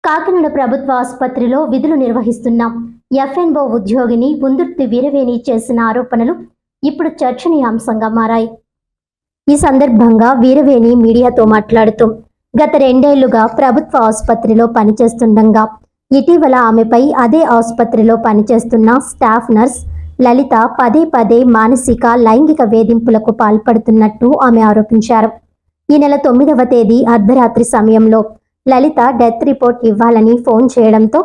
కాకినాడ ప్రభుత్వ ఆసుపత్రిలో విధులు నిర్వహిస్తున్న ఎఫ్ఎన్ఓ ఉద్యోగిని ఉందుర్తి వీరవేణి చేసిన ఆరోపణలు ఇప్పుడు చర్చనీయాంశంగా మారాయి. ఈ సందర్భంగా వీరవేణి మీడియాతో మాట్లాడుతూ గత 2 ఏళ్లుగా ప్రభుత్వ ఆసుపత్రిలో పనిచేస్తుండగా ఇటీవల ఆమెపై అదే ఆసుపత్రిలో పనిచేస్తున్న స్టాఫ్ నర్స్ లలిత పదే పదే మానసిక లైంగిక వేధింపులకు పాల్పడుతున్నట్టు ఆమె ఆరోపించారు. ఈ నెల 9వ తేదీ అర్ధరాత్రి సమయంలో లలిత డెత్ రిపోర్ట్ ఇవ్వాలని ఫోన్ చేయడంతో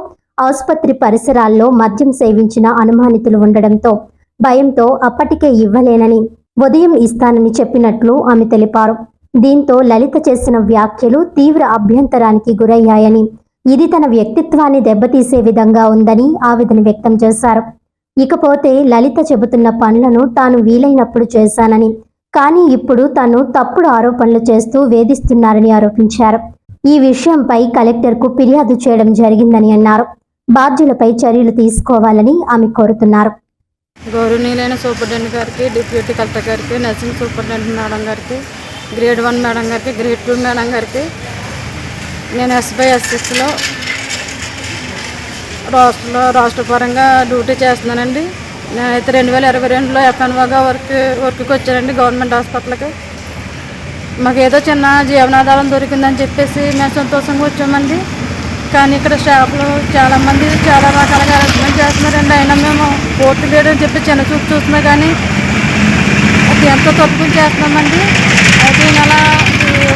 ఆసుపత్రి పరిసరాల్లో మద్యం సేవించిన అనుమానితులు ఉండడంతో భయంతో అప్పటికే ఇవ్వలేనని ఉదయం ఇస్తానని చెప్పినట్లు ఆమె తెలిపారు. దీంతో లలిత చేసిన వ్యాఖ్యలు తీవ్ర అభ్యంతరానికి గురయ్యాయని, ఇది తన వ్యక్తిత్వాన్ని దెబ్బతీసే విధంగా ఉందని ఆవేదన వ్యక్తం చేశారు. ఇకపోతే లలిత చెబుతున్న పనులను తాను వీలైనప్పుడు చేశానని, కానీ ఇప్పుడు తను తప్పుడు ఆరోపణలు చేస్తూ వేధిస్తున్నారని ఆరోపించారు. ఈ విషయంపై కలెక్టర్కు ఫిర్యాదు చేయడం జరిగిందని అన్నారు. బాధ్యులపై చర్యలు తీసుకోవాలని ఆమె కోరుతున్నారు. గౌరవనీయులైన సూపరింటెండెంట్ గారికి, డిప్యూటీ కలెక్టర్ గారికి, నర్సింగ్ సూపరింటెండెంట్ మేడం గారికి, గ్రేడ్ 1 మేడం గారికి, గ్రేడ్ 2 మేడం గారికి, నేను SBSSలో రాష్ట్ర పరంగా డ్యూటీ చేస్తున్నానండి. నేనైతే 2022లో ఎఫ్ఎన్ఓగా వర్క్కి వచ్చానండి గవర్నమెంట్ హాస్పిటల్కి. మాకు ఏదో చిన్న జీవనాధారం దొరికిందని చెప్పేసి మేము సంతోషంగా వచ్చామండి. కానీ ఇక్కడ స్టాఫ్లో చాలామంది చాలా రకాలుగా అరెస్ట్మెంట్ చేస్తున్నారండి. అయినా మేము కోర్టు లేడని చెప్పి చిన్న చూపు చూస్తున్నా కానీ అది ఎంతో తప్పుకుని చేస్తున్నామండి. అయితే ఈ నెల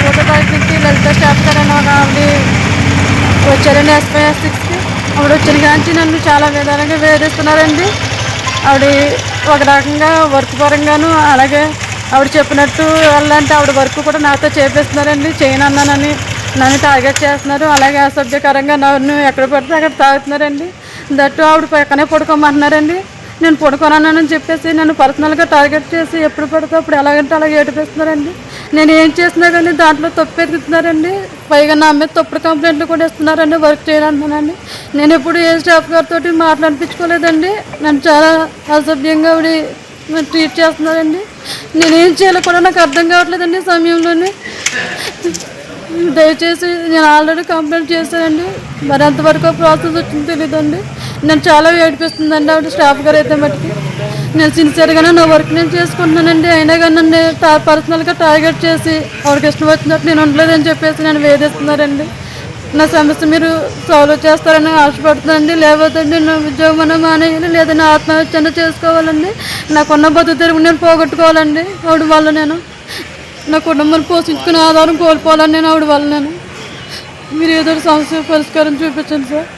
1వ తారీఖు నుంచి లలిత స్టాఫ్ గారని ఒక ఆవిడ వచ్చారండి SBSSకి. ఆవిడ వచ్చిన కాంచి నన్ను చాలా విధాలుగా వేధిస్తున్నారండి. ఆవిడ ఒక రకంగా వర్క్ పరంగాను, అలాగే ఆవిడ చెప్పినట్టు వెళ్ళాలంటే ఆవిడ వర్క్ కూడా నాతో చేపిస్తున్నారండి. చేయనన్నానని నన్ను టార్గెట్ చేస్తున్నారు. అలాగే అసభ్యకరంగా నన్ను ఎక్కడ పడితే అక్కడ తాగుతున్నారండి. దట్టు ఆవిడ పక్కనే పడుకోమంటున్నారండి. నేను పడుకోనన్నానని చెప్పేసి నన్ను పర్సనల్గా టార్గెట్ చేసి ఎప్పుడు పడితే అప్పుడు ఎలాగంటే అలాగే ఏడిపిస్తున్నారండి. నేను ఏం చేసినా కానీ దాంట్లో తప్పు ఎదుగుతున్నారండి. పైగా నా మీద తప్పుడు కంప్లైంట్లు కూడా ఇస్తున్నారండి వర్క్ చేయాలంటున్నానండి. నేను ఎప్పుడు ఏ స్టాఫ్ గారితో మాట్లాడిపించుకోలేదండి. నన్ను చాలా అసభ్యంగా ఆవిడ ట్రీట్ చేస్తున్నారండి. నేనేం చేయాలో కూడా నాకు అర్థం కావట్లేదండి సమయంలోనే. దయచేసి నేను ఆల్రెడీ కంప్లైంట్ చేశానండి. మరి అంతవరకు ప్రాసెస్ వచ్చింది తెలియదండి. నేను చాలా ఏడిపిస్తుందండి ఆవిడ స్టాఫ్ గారు అయితే మటుకి. నేను సిన్సియర్గానే నా వర్క్ నేను చేసుకుంటున్నానండి. అయినా కానీ నన్ను పర్సనల్గా టార్గెట్ చేసి ఆవిడకి ఇష్టం వచ్చినట్టు నేను ఉండలేదని చెప్పేసి నన్ను వేధిస్తున్నారండి. నా సమస్య మీరు సాల్వ్ చేస్తారని ఆశపడుతున్నానండి. లేకపోతే నా ఉద్యోగం మానేయాలి, లేదా నా ఆత్మహత్య చేసుకోవాలండి. నాకున్న బతుకు తెరుగు నేను పోగొట్టుకోవాలండి. ఆవిడ వల్ల నేను నా కుటుంబాన్ని పోషించుకునే ఆధారం కోల్పోవాలని నేను ఆవిడ వల్ల మీరు ఏదో సమస్య పరిష్కారం చూపించండి సార్.